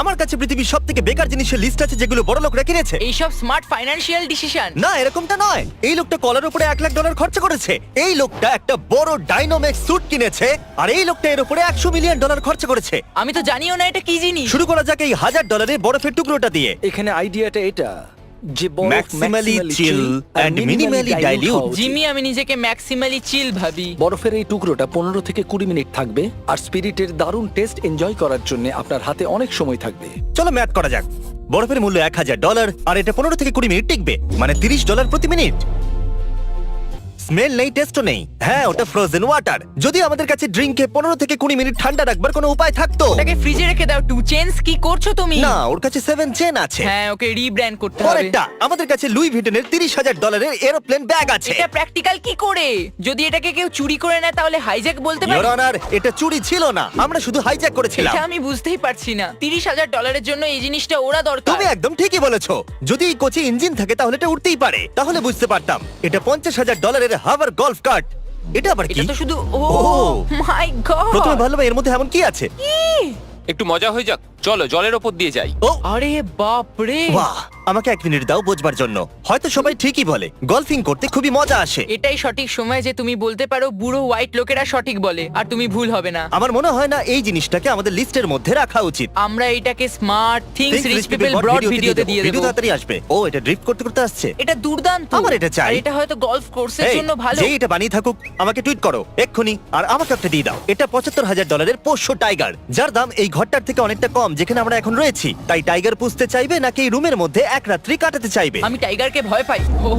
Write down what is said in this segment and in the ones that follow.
আমার কাছে পৃথিবীর সবথেকে বেকার জিনিসের লিস্ট আছে যেগুলো বড় লোকরা কিনেছে। এইসব স্মার্ট ফাইন্যান্সিয়াল ডিসিশন। না, এরকমটা নয়। এই লোকটা কলার উপরে $1,00,000 খরচা করেছে। এই লোকটা একটা বড় ডাইনোমেক্স স্যুট কিনেছে, আর এই লোকটা এর উপরে $100 মিলিয়ন খরচা করেছে। আমি তো জানিও না এটা কি জিনিস। শুরু করা যাক এই $1,000 বরফের টুকরোটা দিয়ে। এখানে আইডিয়াটা এটা যে বরফ Maximally chill and minimally dilute। Jimmy, আমি নিজেকে ম্যাক্সিমালি চিল ভাবি। বরফের এই টুকরোটা 15 থেকে 20 মিনিট থাকবে, আর স্পিরিটের দারুণ টেস্ট এনজয় করার জন্য আপনার হাতে অনেক সময় থাকবে। চলো ম্যাথ করা যাক। বরফের মূল্য $1,000, আর এটা 15 থেকে 20 মিনিট টিকবে, মানে $30 প্রতি মিনিট। স্মেল নেই, টেস্টও নেই। হ্যাঁ, ওটা ফ্রোজেন ওয়াটার। যদি আমাদের কাছে ড্রিঙ্কে 15 থেকে 20 মিনিট ঠান্ডা রাখবার কোনো উপায় থাকতো। ওটাকে ফ্রিজে রেখে দাও। টু চেঞ্জ কি করছো তুমি? না, ওর কাছে 7 চেন আছে। হ্যাঁ, ওকে রিব্র্যান্ড করতে হবে। পরেরটা, আমাদের কাছে লুই ভিটনের $30,000 এরোপ্লেন ব্যাগ আছে। এটা প্র্যাকটিক্যাল কি করে? যদি এটাকে কেউ চুরি করে নেয় তাহলে হাইজ্যাক বলতে পারি? ইওর অনার, এটা চুরি ছিল না, আমরা শুধু হাইজ্যাক করেছিলাম। এটা আমি বুঝতেই পারছি না। $30,000 জন্য এই জিনিসটা ওরা দরকার। তুমি একদম ঠিকই বলেছো। যদি এই কোচে ইঞ্জিন থাকে তাহলে এটা উঠতেই পারে, তাহলে বুঝতে পারতাম। এটা $50,000 হাভার গলফ কার্ট। এটা আবার কি? এটা তো শুধু ও ওহ। মাই গড। প্রথমে ভাবলাম এর মধ্যে এমন কি আছে। একটু মজা হয়ে যাক, চলো জলের ওপর দিয়ে যাই। ও আরে বাপ রে। বাহ, আমাকে 1 মিনিট দাও বোঝবার জন্য। হয়তো সবাই ঠিকই বলে, গলফিং করতে খুবই মজা আসে। এটাই সঠিক সময় যে তুমি বলতে পারো বুড়ো হোয়াইট লোকেরা সঠিক বলে, আর তুমি ভুল হবে না। আমার মনে হয় না এই জিনিসটাকে আমাদের লিস্টের মধ্যে রাখা উচিত। আমরা এটাকে smart things Think rich Rich people People broad Broad ভিডিওতে দিয়ে ভিডিও দেব। তাড়াতাড়ি আসবে। ও, এটা ড্রিফট করতে করতে আসছে। এটা দুর্দান্ত। আমার এটা চাই। আর এটা হয়তো গলফ কোর্সের এই, জন্য ভালো। যে এটা বানিয়ে থাকুক আমাকে টুইট করো এক্ষুনি, আর আমাকে একটা দিয়ে দাও। এটা $75,000 পোষ্য টাইগার, যার দাম এই ঘরটার থেকে অনেকটা কম যেখানে আমরা এখন রয়েছি। তাই টাইগার পুষতে চাইবে নাকি এই রুমের মধ্যে এক রাত্রি কাটাতে চাইবে? আমি টাইগারকে ভয় পাই। ও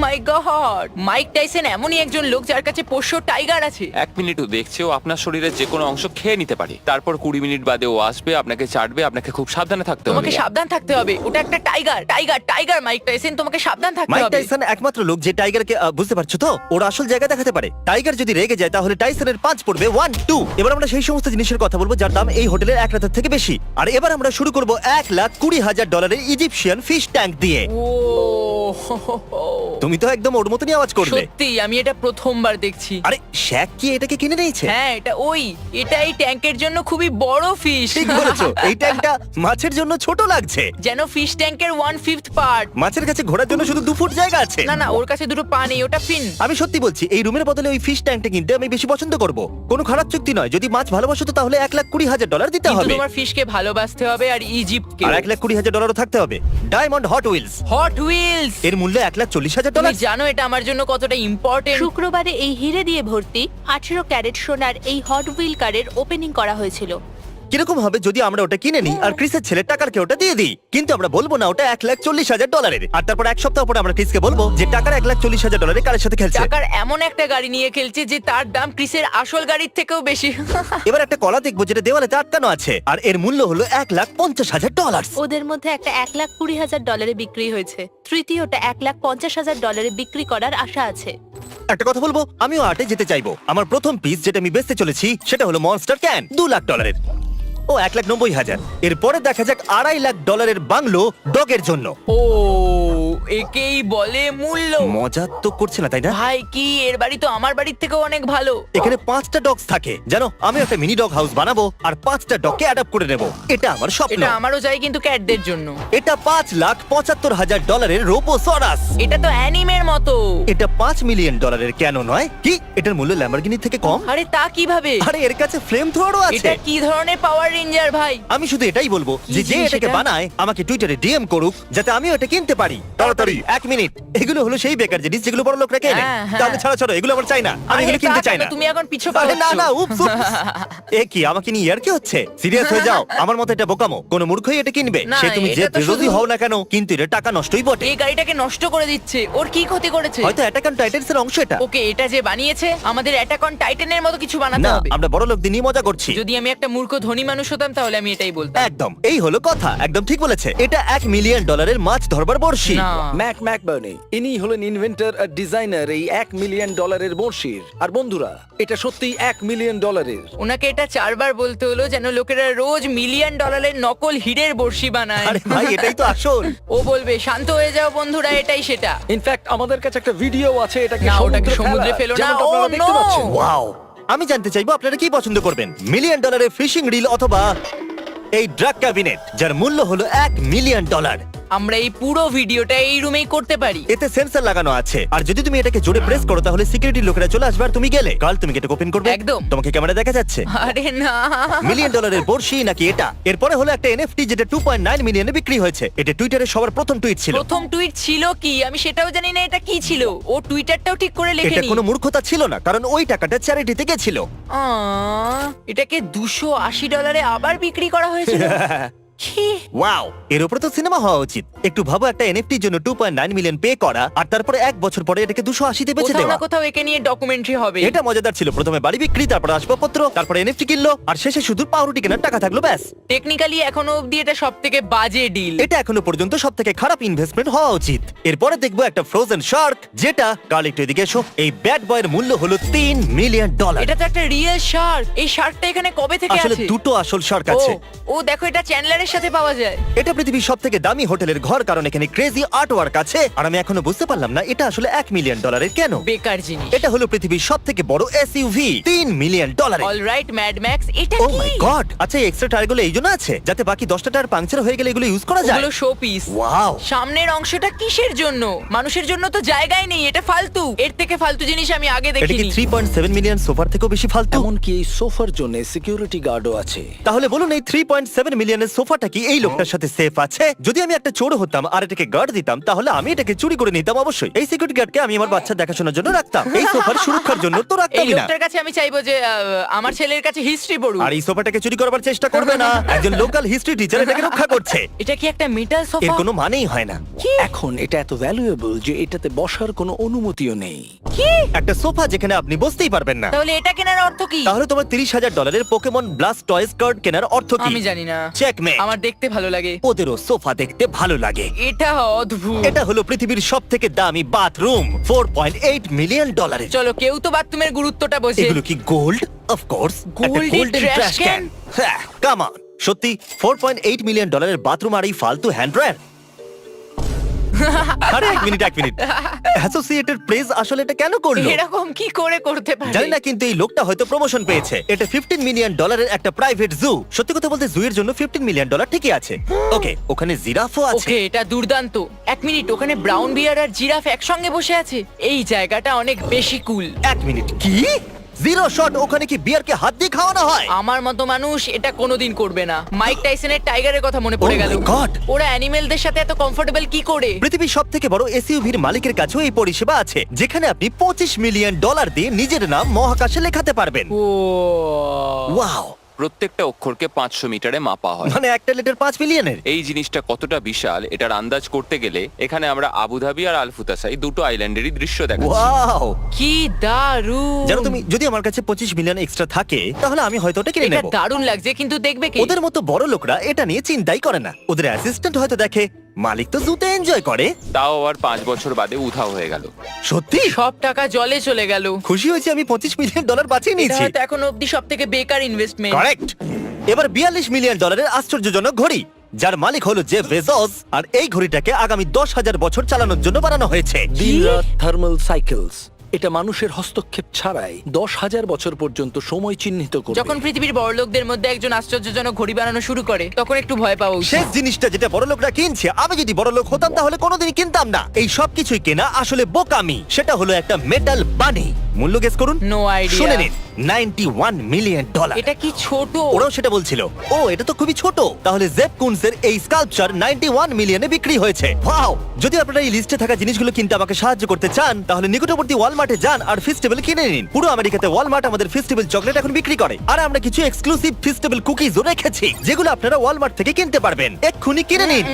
মাই গড, মাইক টাইসন এমনই একজন লোক যার কাছে পোষ্য টাইগার আছে। 1 মিনিটও দেখছে ও আপনার শরীরের যে কোনো অংশ খেয়ে নিতে পারে। তারপর 20 মিনিট বাদে ও আসবে, আপনাকে চাটবে, আপনাকে খুব সাবধানে থাকতে হবে। তোমাকে সাবধান থাকতে হবে। ওটা একটা tiger. Tiger tiger Mike Tyson, তোমাকে সাবধান থাকতে মাইক হবে। টাইসন একমাত্র লোক যে টাইগারকে বুঝতে পারছো তো, ওর আসল জায়গা দেখাতে পারে। টাইগার যদি রেগে যায় তাহলে টাইসনের 5 পড়বে 1 2। এবার আমরা সেই সমস্ত জিনিসের কথা বলবো যার দাম এই হোটেলের এক রাতের থেকে বেশি। আর এবার আমরা শুরু করব $1,20,000 ইজিপশিয়ান ফিশ ট্যাঙ্ক দিয়ে। ও তুমি তো একদম ওর মতনই আওয়াজ করবে। সত্যি আমি এটা প্রথমবার দেখছি। আরে শ্যাক কি এটাকে কিনে নিয়েছে? হ্যাঁ, এটা এই ট্যাঙ্কের জন্য খুবই বড় ফিশ। ঠিক বলেছো, এই ট্যাঙ্কটা মাছের জন্য ছোট লাগছে। যেন ফিশ ট্যাঙ্কের 1/5 পার্ট। মাছের কাছে ঘোরার জন্য শুধু 2 ফুট জায়গা আছে। না না, ওর কাছে দুটো পা নেই, ওটা ফিন। আমি সত্যি বলছি, এই রুমের বদলে ওই ফিশ ট্যাঙ্কটা কিনতে আমি বেশি পছন্দ করব। কোনো খারাপ চুক্তি নয়। যদি মাছ ভালোবাসো তো তাহলে $1,20,000 দিতে কিন্তু হবে। তোমার ফিশকে ভালোবাসতে হবে, আর ইজিপ্টকে। আর $1,20,000 থাকতে হবে। Diamond Hot Wheels, Hot Wheels. এর মূল্য তুমি $1,40,000। জানো এটা আমার জন্য কতটা ইম্পর্টেন্ট? শুক্রবারে এই হিরে দিয়ে ভর্তি 18 ক্যারেট সোনার এই হট হুইল কারের ওপেনিং করা হয়েছিল। কিরকম হবে যদি আমরা ওটা কিনে নিই আর ক্রিসের ছেলে টাকারকে ওটা দিয়ে দিই? কিন্তু আমরা বলবো না ওটা $1,40,000। আর তারপর এক সপ্তাহ পরে আমরা ক্রিসকে বলবো যে টাকার $1,40,000 কারের সাথে খেলছে। টাকার এমন একটা গাড়ি নিয়ে খেলছে যে তার দাম ক্রিসের আসল গাড়ির থেকেও বেশি। এবার একটা কলা দেখবো যেটা দেওয়ালে আটকানো আছে, আর এর মূল্য হলো $1,50,000। ওদের মধ্যে একটা $1,20,000 বিক্রি হয়েছে, তৃতীয়টা $1,50,000 বিক্রি করার আশা আছে। একটা কথা বলবো, আমিও আর্টে যেতে চাইবো। আমার প্রথম পিস যেটা আমি বেচতে চলেছি সেটা হলো মনস্টার ক্যান, $2,00,000। ও $1,90,000। এরপরে দেখা যাক $250,000 বাংলো ডগের জন্য। ও, একেই বলে মূল্য। মজা তো করছে না তাই না? ভাই কি, এর বাড়ি তো আমার বাড়ির থেকেও অনেক ভালো। এখানে 5টা ডগস থাকে জানো। আমি একটা মিনি ডগ হাউস বানাবো আর 5টা ডগকে অ্যাডাপ্ট করে নেব। এটা আমার স্বপ্ন। এটা আমারও চাই, কিন্তু ক্যাটদের জন্য। এটা $5,75,000 রোবোসরাস। এটা তো অ্যানিমের মতো। এটা $5 মিলিয়ন কেন নয়? কি এটার মূল্য ল্যাম্বরগিনি থেকে কম? আরে তা কিভাবে? আরে এর কাছে ফ্লেম থ্রোয়ারও আছে। এটা কি ধরনের পাওয়ার রেঞ্জার ভাই? আমি শুধু এটাই বলবো যে যে জিনিস এটাকে এটা? বানায় আমাকে টুইটারে ডিএম করুক যাতে আমিও এটা কিনতে পারি। তাড়াতাড়ি 1 মিনিট। এগুলো হলো সেই বেকার জিনিস যেগুলো বড় লোকরা কেনে। হ্যাঁ, হ্যাঁ। তাহলে ছাড়ো এগুলো আমার চাই না। আমি আরে এগুলো তা কিনতে চাই কেন? না। তুমি এখন পিছু পা আরে না হচ্ছো। না, উপস উপস। এ কি আমাকে নিয়ে ইয়ার কি হচ্ছে? সিরিয়াস হয়ে যাও। আমার মতে এটা বোকামো। কোন মূর্খই এটা কিনবে। না, সে তুমি যে এটা তো বিরোধী শুধু- হও না কেন, কিন্তু এটা টাকা নষ্টই বটে। এই গাড়িটাকে নষ্ট করে দিচ্ছে। ওর কি ক্ষতি করেছে? হয়তো অ্যাটাক অন টাইটান্স এর অংশ এটা। ওকে, এটা যে বানিয়েছে আমাদের অ্যাটাক অন টাইটানের মতো কিছু বানাতে না, হবে। আমরা বড় লোকদের নিয়ে মজা করছি। যদি আমি একটা মূর্খ ধনী মানুষ হতাম তাহলে আমি এটাই বলতাম। একদম, এই হলো কথা। একদম ঠিক বলেছে। এটা $1 মিলিয়ন মাছ ধরবার বড়শি। না, ম্যাকবার্নি ইনি হলেন ইনভেন্টর আর ডিজাইনার এই $1 মিলিয়ন বড়শির। আর বন্ধুরা, এটা সত্যি $1 মিলিয়ন। ওনাকে এটা 4 বার বলতে হলো যেন লোকেরা রোজ $1 মিলিয়ন নকল হিরের বড়শি বানায়। আরে ভাই, এটাই তো আসল। ও বলবে শান্ত হয়ে যাও বন্ধুরা, এটাই সেটা। ইনফ্যাক্ট আমাদের কাছে একটা ভিডিও আছে এটাকে না, ওটাকে সমুদ্রে ফেলার, ফেলো না। যেমনটা ও, আপনারা দেখতে no! পাচ্ছেন। ওয়াও, আমি জানতে চাইবো আপনারা কি পছন্দ করবেন, $1 মিলিয়ন ফিশিং রিল অথবা এই ড্রাগ ক্যাবিনেট যার মূল্য হলো $1,000,000। আমরা এই পুরো ভিডিওটা এই রুমেই করতে পারি। এতে সেন্সর লাগানো আছে আর যদি তুমি এটাকে জোরে প্রেস করো তাহলে সিকিউরিটি লোকেরা চলে আসবে আর তুমি গেলে। কাল তুমি কি এটা ওপেন করবে? একদম। তোমাকে ক্যামেরা দেখা যাচ্ছে? আরে না, $1,000,000 বর্ষি নাকি এটা? এরপরে হলো একটা এনএফটি যেটা 2.9 মিলিয়নে বিক্রি হয়েছে। এটা টুইটারে সবার প্রথম টুইট ছিল। প্রথম টুইট ছিল কি আমি সেটাও জানি না এটা কি ছিল। ও টুইটারটাও ঠিক করে এটা লেখেনি। কোনো মূর্খতা ছিল না কারণ ওই টাকাটা চ্যারিটিতে গেছিল। এটাকে $280 আবার বিক্রি করা হয়েছিল। কি? ওয়াও, এর উপরে তো সিনেমা হওয়া উচিত। একটু ভাবো একটা এনএফটির জন্য 2.9 মিলিয়ন পে করা আর তারপরে 1 বছর পরে এটাকে 280 তে বেচে কোথাও দেওয়া। না কোথাও একে নিয়ে ডকুমেন্টারি হবে। এটা মজাদার ছিল। প্রথমে বাড়ি বিক্রি, তারপরে আসবাবপত্র, তারপরে এনএফটি কিনলো আর শেষে শুধু পাউরুটি কেনার টাকা থাকলো ব্যাস। টেকনিক্যালি এখনো অবধি এটা সবথেকে বাজে ডিল। এটা এখনো পর্যন্ত সবথেকে খারাপ ইনভেস্টমেন্ট হওয়া উচিত। এরপরে দেখবো একটা ফ্রোজেন শার্ক যেটা কাল একটু এদিকে এসো। এই ব্যাড বয়ের মূল্য হলো $3 মিলিয়ন। এটা তো একটা রিয়েল শার্ক। এই শার্কটা এখানে কবে থেকে আসলে আছে? দুটো আসল শার্ক আছে। ও দেখো এটা চ্যান্ডলারের সাথে পাওয়া যায়। এটা পৃথিবীর সব থেকে দামি হোটেলের ঘর কারণ এখানে ক্রেজি আর্ট ওয়ার্ক আছে আর আমি এখনো বুঝতে পারলাম না এটা আসলে $1 মিলিয়ন কেন। বেকার জিনিস। এটা হলো পৃথিবীর সব থেকে বড় SUV $3 million. Alright mad max, এটা ও কি? মাই গড। আচ্ছা, এক্সট্রা টায়ারগুলো এই জন্য আছে যাতে বাকি 10টা টায়ার পাংচার হয়ে গেলে এগুলো ইউজ করা যায়। ওগুলো শো পিস। ওয়াও। সামনের অংশটা কিসের জন্য? মানুষের জন্য তো জায়গায় নেই, এটা ফালতু। এর থেকে ফালতু জিনিস আমি আগে এটা কি দেখিনি। 3.7 মিলিয়ন সোফার থেকেও বেশি ফালতু? এমনকি এই সোফার জন্য সিকিউরিটি গার্ডও আছে। তাহলে বলুন এই 3.7 মিলিয়নের সোফাটা কি এই লোকটার সাথে সেফ আছে? যদি আমি একটা চোর হতাম আর এটাকে গার্ড দিতাম তাহলে আমি এটাকে চুরি করে নিতাম অবশ্যই। এই সিকিউরিটি গার্ডকে আমি আমার বাচ্চা দেখাশোনার জন্য রাখতাম। এই সোফার সুরক্ষার জন্য তো এই রাখতামই না। লোকটার কাছে আমি চাইবো যে আমার ছেলের কাছে হিস্ট্রি পড়ুক। আর এই সোফাটাকে চুরি করবার চেষ্টা করবে না। একজন লোকাল হিস্ট্রি টিচার এটাকে রক্ষা করছে। এটা কি একটা মেটাল এর সোফা? কোনো মানেই হয় না। এখন এটা এত ভ্যালুয়েবল যে এটাতে বসার কোনো অনুমতিও নেই। কি? একটা সোফা যেখানে আপনি বসতেই পারবেন না। তাহলে এটা কেনার অর্থ কি? তাহলে তোমার $30,000 পোকেমন ব্লাস্ট টয়েস কার্ড কেনার অর্থ কি? আমি জানি না। চেকমেট। আমার দেখতে ভালো লাগে। ওদেরও সোফা দেখতে ভালো লাগে। এটা অদ্ভুত। এটা হলো পৃথিবীর সব থেকে দামি বাথরুম $4.8 মিলিয়ন। চলো, কেউ তো বাথরুমের গুরুত্বটা বোঝে। এগুলো কি গোল্ড? Of course. Gold-এর trash can? হ্যাঁ, কাম অন। সত্যি $4.8 মিলিয়ন বাথরুম আর এই ফালতু হ্যান্ড ড্রায়ার? আরে এক মিনিট। অ্যাসোসিয়েটেড প্রেস আসলে এটা কেন করলো? এরকম কি করে করতে পারে? জানি না, কিন্তু এই লোকটা হয়তো প্রমোশন পেয়েছে। এটা $15 মিলিয়ন একটা প্রাইভেট জু। সত্যি কথা বলতে জু এর জন্য $15 মিলিয়ন ঠিকই আছে। ওকে, ওখানে জিরাফও আছে। ওকে, এটা দুর্দান্ত। এক মিনিট, ওখানে ব্রাউন বিয়ার আর জিরাফ একসঙ্গে বসে আছে। এই জায়গাটা অনেক বেশি কুল। এক মিনিট, কি? Zero shot? ওখানে কি বিয়ারকে হাত দিয়ে খাওয়ানো হয়? আমার মতো মানুষ এটা কোনোদিন করবে না। মাইক টাইসনের টাইগারের কথা মনে পড়ে Oh গেল। my God! ওরা অ্যানিমেলদের সাথে এত কমফোর্টেবল কি করে? পৃথিবীর সব থেকে বড় এসইউভির মালিকের কাছেও এই পরিষেবা আছে যেখানে আপনি $25 মিলিয়ন দিয়ে নিজের নাম মহাকাশে লেখাতে পারবেন। ও ওয়াও। প্রত্যেকটা অক্ষরকে 500 মিটারে মাপা হয়। মানে একটা লিটার 5 মিলিয়নের। এই জিনিসটা কতটা বিশাল এটার আন্দাজ করতে গেলে এখানে আমরা আবুধাবি আর আলফুতাসাই দুটো আইল্যান্ডেরই দৃশ্য দেখাচ্ছি। ওয়াও। কি দারুণ! জানো তুমি, যদি আমার কাছে 25 মিলিয়ন এক্সট্রা থাকে তাহলে আমি হয়তো ওটা কিনে এটা নেব। দারুণ লাগছে, কিন্তু দেখবে কি? ওদের মতো বড় লোকরা এটা নিয়ে চিন্তাই করে না। ওদের অ্যাসিস্ট্যান্ট হয়তো দেখে, মালিক তো জুতে এনজয় করে। তাও আবার 5 বছর বাদে উধাও হয়ে গেল। সত্যি সব টাকা জলে চলে গেল। খুশি হয়েছি আমি $25 মিলিয়ন বাঁচিয়ে এটা নিয়েছি। হয়তো এখন অবধি সব থেকে বেকার ইনভেস্টমেন্ট। কারেক্ট। এবার $42 মিলিয়ন আশ্চর্যজনক ঘড়ি যার মালিক হলো জেফ বেজোস, আর এই ঘড়িটাকে আগামী 10,000 বছর চালানোর জন্য বানানো হয়েছে। দিন-রাত থার্মাল সাইকেলস। এটা মানুষের হস্তক্ষেপ ছাড়াই 10,000 বছর পর্যন্ত সময় চিহ্নিত করবে। যখন পৃথিবীর বড়লোকদের মধ্যে একজন আশ্চর্যজনক ঘড়ি বানানো শুরু করে তখন একটু ভয় পাওয়া উচিত। শেষ জিনিসটা যেটা বড় লোকরা কিনছে, আমি যদি বড় লোক হতাম তাহলে কোনোদিনই কিনতাম না। এই সব কিছুই কেনা আসলে বোকামি। সেটা হলো একটা মেটাল বানি। মূল্য গেস করুন। No idea. শুনে নিন, $91 মিলিয়ন। এটা কি ছোট? ওরাও সেটা বলছিল। ও, এটা তো খুবই ছোট। তাহলে জেফ কুনসের এই স্কাল্পচার 91 মিলিয়নে বিক্রি হয়েছে। ওয়াও! যদি আপনারা এই লিস্টে থাকা জিনিসগুলো কিনতে আমাকে সাহায্য করতে চান তাহলে নিকটবর্তী ওয়ালমার্টে যান আর ফেস্টিভ্যাল কিনে নিন। পুরো আমেরিকাতে ওয়ালমার্ট আমাদের ফেস্টিভ্যাল চকলেট এখন বিক্রি করে, আর আমরা কিছু এক্সক্লুসিভ ফেস্টিভ্যাল কুকিজও রেখেছি যেগুলো আপনারা ওয়ালমার্ট থেকে কিনতে পারবেন। এক্ষুনি কিনে নিন।